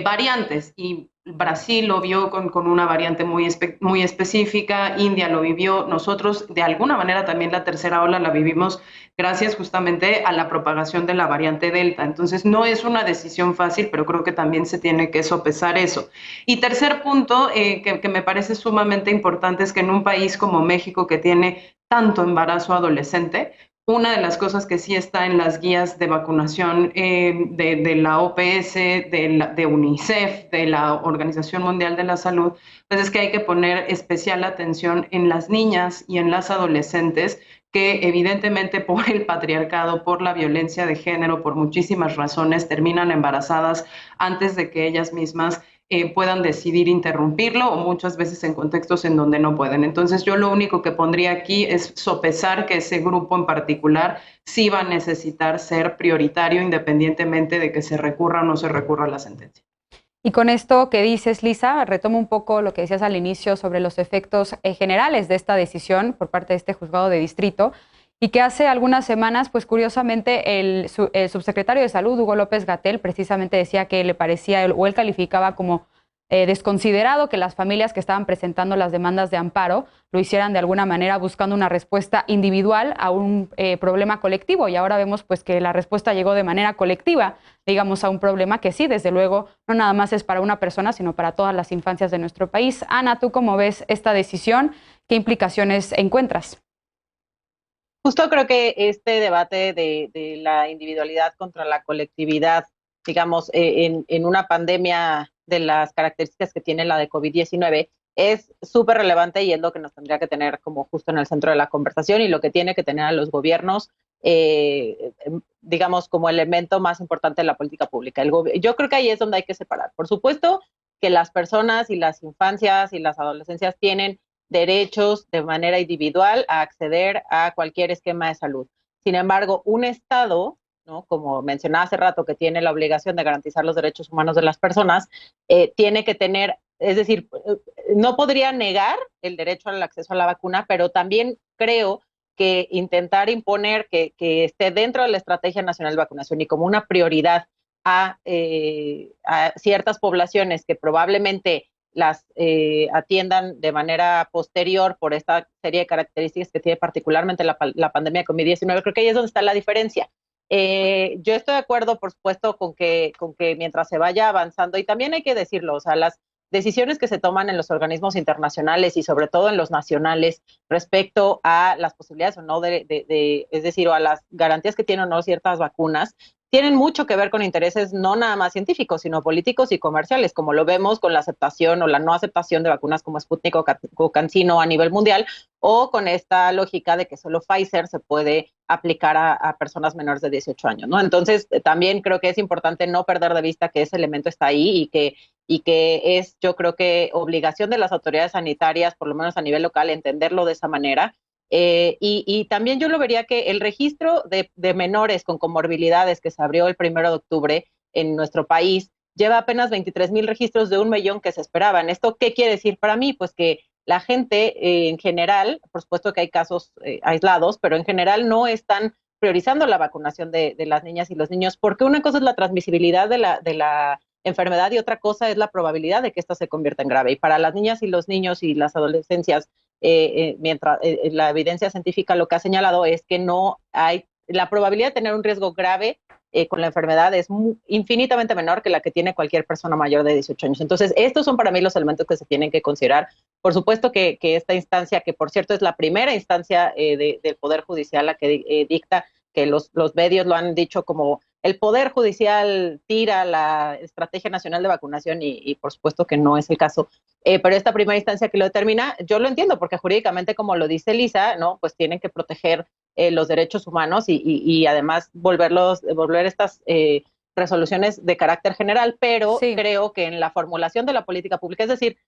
variantes. Y Brasil lo vio con una variante muy específica, India lo vivió, nosotros de alguna manera también la tercera ola la vivimos gracias justamente a la propagación de la variante Delta. Entonces no es una decisión fácil, pero creo que también se tiene que sopesar eso. Y tercer punto que me parece sumamente importante es que en un país como México, que tiene tanto embarazo adolescente, una de las cosas que sí está en las guías de vacunación de la OPS, de UNICEF, de la Organización Mundial de la Salud, pues es que hay que poner especial atención en las niñas y en las adolescentes que evidentemente por el patriarcado, por la violencia de género, por muchísimas razones, terminan embarazadas antes de que ellas mismas puedan decidir interrumpirlo, o muchas veces en contextos en donde no pueden. Entonces yo lo único que pondría aquí es sopesar que ese grupo en particular sí va a necesitar ser prioritario independientemente de que se recurra o no se recurra a la sentencia. Y con esto que dices, Lisa, retomo un poco lo que decías al inicio sobre los efectos generales de esta decisión por parte de este juzgado de distrito, y que hace algunas semanas, pues curiosamente, el subsecretario de Salud, Hugo López-Gatell, precisamente decía que le parecía, o él calificaba como desconsiderado que las familias que estaban presentando las demandas de amparo lo hicieran de alguna manera buscando una respuesta individual a un problema colectivo, y ahora vemos pues que la respuesta llegó de manera colectiva, digamos, a un problema que sí, desde luego, no nada más es para una persona, sino para todas las infancias de nuestro país. Ana, ¿tú cómo ves esta decisión? ¿Qué implicaciones encuentras? Justo creo que este debate de la individualidad contra la colectividad, digamos, en una pandemia de las características que tiene la de COVID-19, es súper relevante y es lo que nos tendría que tener como justo en el centro de la conversación y lo que tiene que tener a los gobiernos, digamos, como elemento más importante de la política pública. Yo creo que ahí es donde hay que separar. Por supuesto que las personas y las infancias y las adolescencias tienen derechos de manera individual a acceder a cualquier esquema de salud. Sin embargo, un Estado, ¿no?, como mencionaba hace rato, que tiene la obligación de garantizar los derechos humanos de las personas, tiene que tener, es decir, no podría negar el derecho al acceso a la vacuna, pero también creo que intentar imponer que esté dentro de la Estrategia Nacional de Vacunación y como una prioridad a ciertas poblaciones que probablemente las atiendan de manera posterior por esta serie de características que tiene particularmente la pandemia de COVID-19, creo que ahí es donde está la diferencia. Yo estoy de acuerdo, por supuesto, con que mientras se vaya avanzando, y también hay que decirlo, o sea, las decisiones que se toman en los organismos internacionales y sobre todo en los nacionales respecto a las posibilidades o no es decir, o a las garantías que tienen o no ciertas vacunas, tienen mucho que ver con intereses no nada más científicos, sino políticos y comerciales, como lo vemos con la aceptación o la no aceptación de vacunas como Sputnik o CanSino a nivel mundial, o con esta lógica de que solo Pfizer se puede aplicar a personas menores de 18 años, ¿no? Entonces, también creo que es importante no perder de vista que ese elemento está ahí y que es, yo creo que obligación de las autoridades sanitarias, por lo menos a nivel local, entenderlo de esa manera. Y también yo lo vería que el registro de menores con comorbilidades que se abrió el 1 de octubre en nuestro país lleva apenas 23,000 registros de 1 millón que se esperaban. ¿Esto qué quiere decir para mí? Pues que la gente en general, por supuesto que hay casos aislados, pero en general no están priorizando la vacunación de las niñas y los niños, porque una cosa es la transmisibilidad de la enfermedad y otra cosa es la probabilidad de que esta se convierta en grave. Y para las niñas y los niños y las adolescencias, mientras la evidencia científica lo que ha señalado es que no hay, la probabilidad de tener un riesgo grave con la enfermedad es infinitamente menor que la que tiene cualquier persona mayor de 18 años. Entonces, estos son para mí los elementos que se tienen que considerar. Por supuesto que esta instancia, que por cierto es la primera instancia del Poder Judicial la que dicta, que los medios lo han dicho como el Poder Judicial tira la Estrategia Nacional de Vacunación y por supuesto que no es el caso. Pero esta primera instancia que lo determina, yo lo entiendo, porque jurídicamente, como lo dice Lisa, ¿no?, pues tienen que proteger los derechos humanos y además volver estas resoluciones de carácter general, pero sí, creo que en la formulación de la política pública, es decir,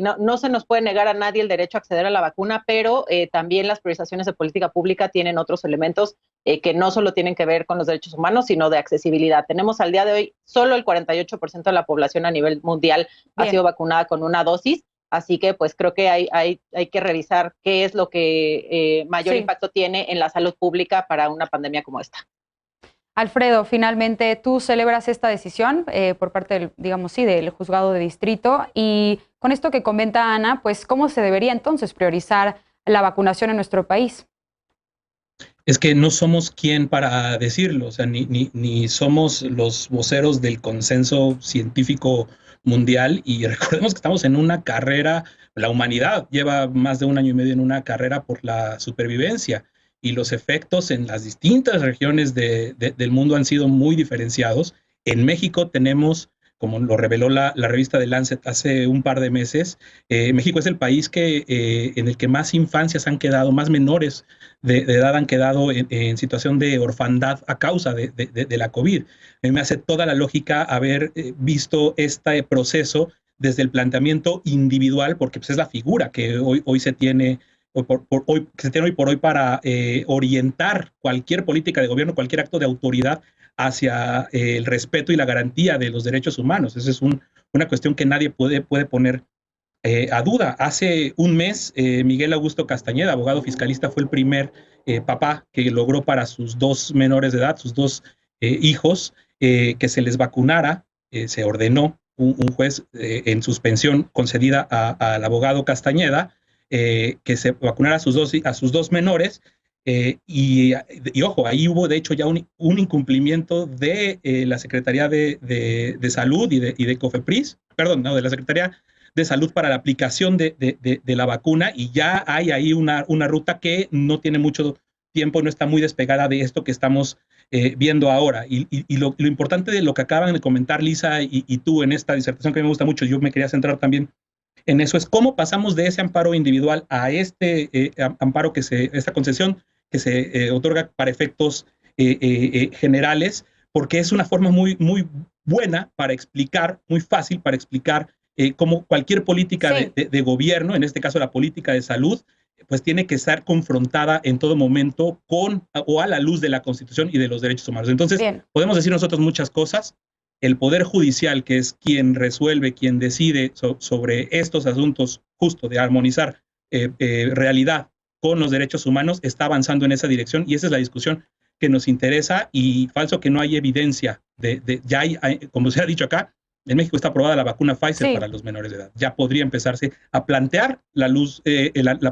no se nos puede negar a nadie el derecho a acceder a la vacuna, pero también las priorizaciones de política pública tienen otros elementos que no solo tienen que ver con los derechos humanos, sino de accesibilidad. Tenemos al día de hoy solo el 48% de la población a nivel mundial ha sido vacunada con una dosis, así que pues creo que hay que revisar qué es lo que mayor impacto tiene en la salud pública para una pandemia como esta. Alfredo, finalmente tú celebras esta decisión por parte del juzgado de distrito, y con esto que comenta Ana, pues ¿cómo se debería entonces priorizar la vacunación en nuestro país? Es que no somos quien para decirlo, o sea, ni somos los voceros del consenso científico mundial, y recordemos que estamos en una carrera, la humanidad lleva más de 1 año y medio en una carrera por la supervivencia, y los efectos en las distintas regiones del mundo han sido muy diferenciados. En México tenemos, como lo reveló la revista The Lancet hace un par de meses, México es el país en el que más infancias han quedado, más menores de edad han quedado en situación de orfandad a causa de la COVID. A mí me hace toda la lógica haber visto este proceso desde el planteamiento individual, porque pues, es la figura que hoy se tiene hoy por hoy para orientar cualquier política de gobierno, cualquier acto de autoridad hacia el respeto y la garantía de los derechos humanos. Esa es una cuestión que nadie puede poner a duda. Hace un mes, Miguel Augusto Castañeda, abogado fiscalista, fue el primer papá que logró para sus 2 menores de edad, sus 2 hijos, que se les vacunara. Se ordenó un juez en suspensión concedida al abogado Castañeda, que se vacunara a sus dos menores. Y ojo, ahí hubo de hecho ya un incumplimiento de la Secretaría de Salud y de COFEPRIS, perdón, no, de la Secretaría de Salud para la aplicación de la vacuna, y ya hay ahí una ruta que no tiene mucho tiempo, no está muy despegada de esto que estamos viendo ahora. Y lo importante de lo que acaban de comentar Lisa y tú en esta disertación, que me gusta mucho, yo me quería centrar también en eso, es cómo pasamos de ese amparo individual a este amparo esta concesión que se otorga para efectos generales, porque es una forma muy, muy buena para explicar, muy fácil para explicar cómo cualquier política de gobierno, en este caso la política de salud, pues tiene que estar confrontada en todo momento con o a la luz de la Constitución y de los derechos humanos. Entonces, podemos decir nosotros muchas cosas. El Poder Judicial, que es quien resuelve, quien decide sobre estos asuntos, justo de armonizar realidad con los derechos humanos, está avanzando en esa dirección, y esa es la discusión que nos interesa. Y falso que no hay evidencia ya hay, como se ha dicho acá, en México está aprobada la vacuna Pfizer para los menores de edad. Ya podría empezarse a plantear la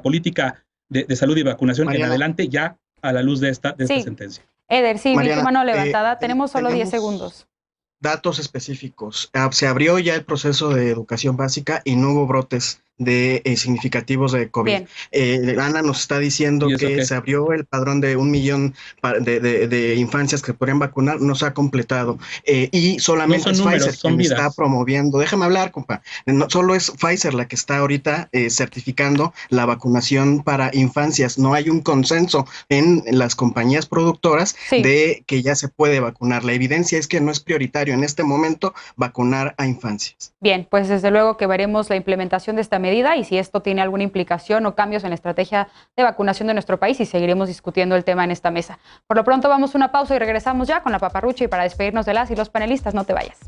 política de salud y vacunación Mariana, en adelante, ya a la luz de esta sentencia. Eder, sí, Mariana, vi tu mano levantada. Tenemos solo 10 segundos. Datos específicos. Se abrió ya el proceso de educación básica y no hubo brotes significativos de COVID. Ana nos está diciendo que se abrió el padrón de 1 millón de infancias que podrían vacunar, no se ha completado. Y solamente es Pfizer quien está promoviendo. Déjame hablar, compa. No, solo es Pfizer la que está ahorita certificando la vacunación para infancias. No hay un consenso en las compañías productoras de que ya se puede vacunar. La evidencia es que no es prioritario en este momento vacunar a infancias. Bien, pues desde luego que veremos la implementación de esta medida y si esto tiene alguna implicación o cambios en la estrategia de vacunación de nuestro país, y seguiremos discutiendo el tema en esta mesa. Por lo pronto vamos a una pausa y regresamos ya con la paparrucha, y para despedirnos de las y los panelistas, no te vayas.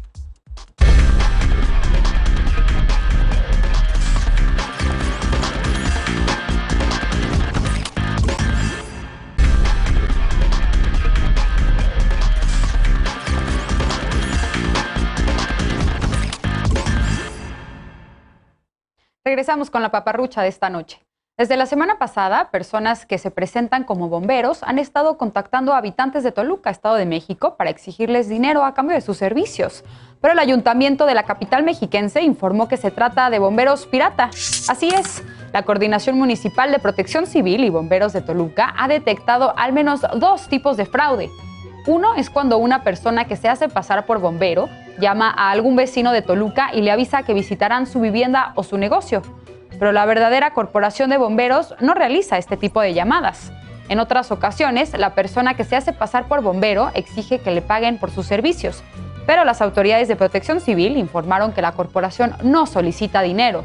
Regresamos con la paparrucha de esta noche. Desde la semana pasada, personas que se presentan como bomberos han estado contactando a habitantes de Toluca, Estado de México, para exigirles dinero a cambio de sus servicios. Pero el ayuntamiento de la capital mexiquense informó que se trata de bomberos pirata. Así es, la Coordinación Municipal de Protección Civil y Bomberos de Toluca ha detectado al menos 2 tipos de fraude. Uno es cuando una persona que se hace pasar por bombero llama a algún vecino de Toluca y le avisa que visitarán su vivienda o su negocio. Pero la verdadera corporación de bomberos no realiza este tipo de llamadas. En otras ocasiones, la persona que se hace pasar por bombero exige que le paguen por sus servicios. Pero las autoridades de Protección Civil informaron que la corporación no solicita dinero.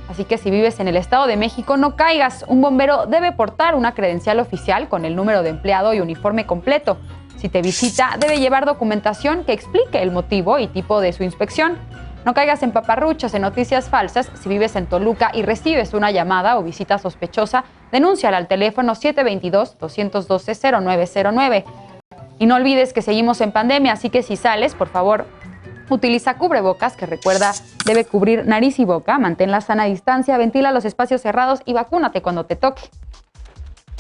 Así que si vives en el Estado de México, no caigas. Un bombero debe portar una credencial oficial con el número de empleado y uniforme completo. Si te visita, debe llevar documentación que explique el motivo y tipo de su inspección. No caigas en paparruchas, en noticias falsas. Si vives en Toluca y recibes una llamada o visita sospechosa, denúnciala al teléfono 722-212-0909. Y no olvides que seguimos en pandemia, así que si sales, por favor, utiliza cubrebocas, que recuerda, debe cubrir nariz y boca, mantén la sana distancia, ventila los espacios cerrados y vacúnate cuando te toque.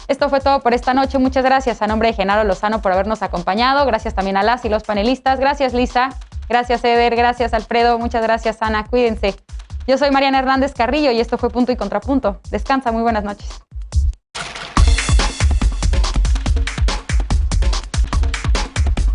Esto fue todo por esta noche. Muchas gracias a nombre de Genaro Lozano por habernos acompañado. Gracias también a las y los panelistas. Gracias, Lisa. Gracias, Eder. Gracias, Alfredo. Muchas gracias, Ana. Cuídense. Yo soy Mariana Hernández Carrillo y esto fue Punto y Contrapunto. Descansa. Muy buenas noches.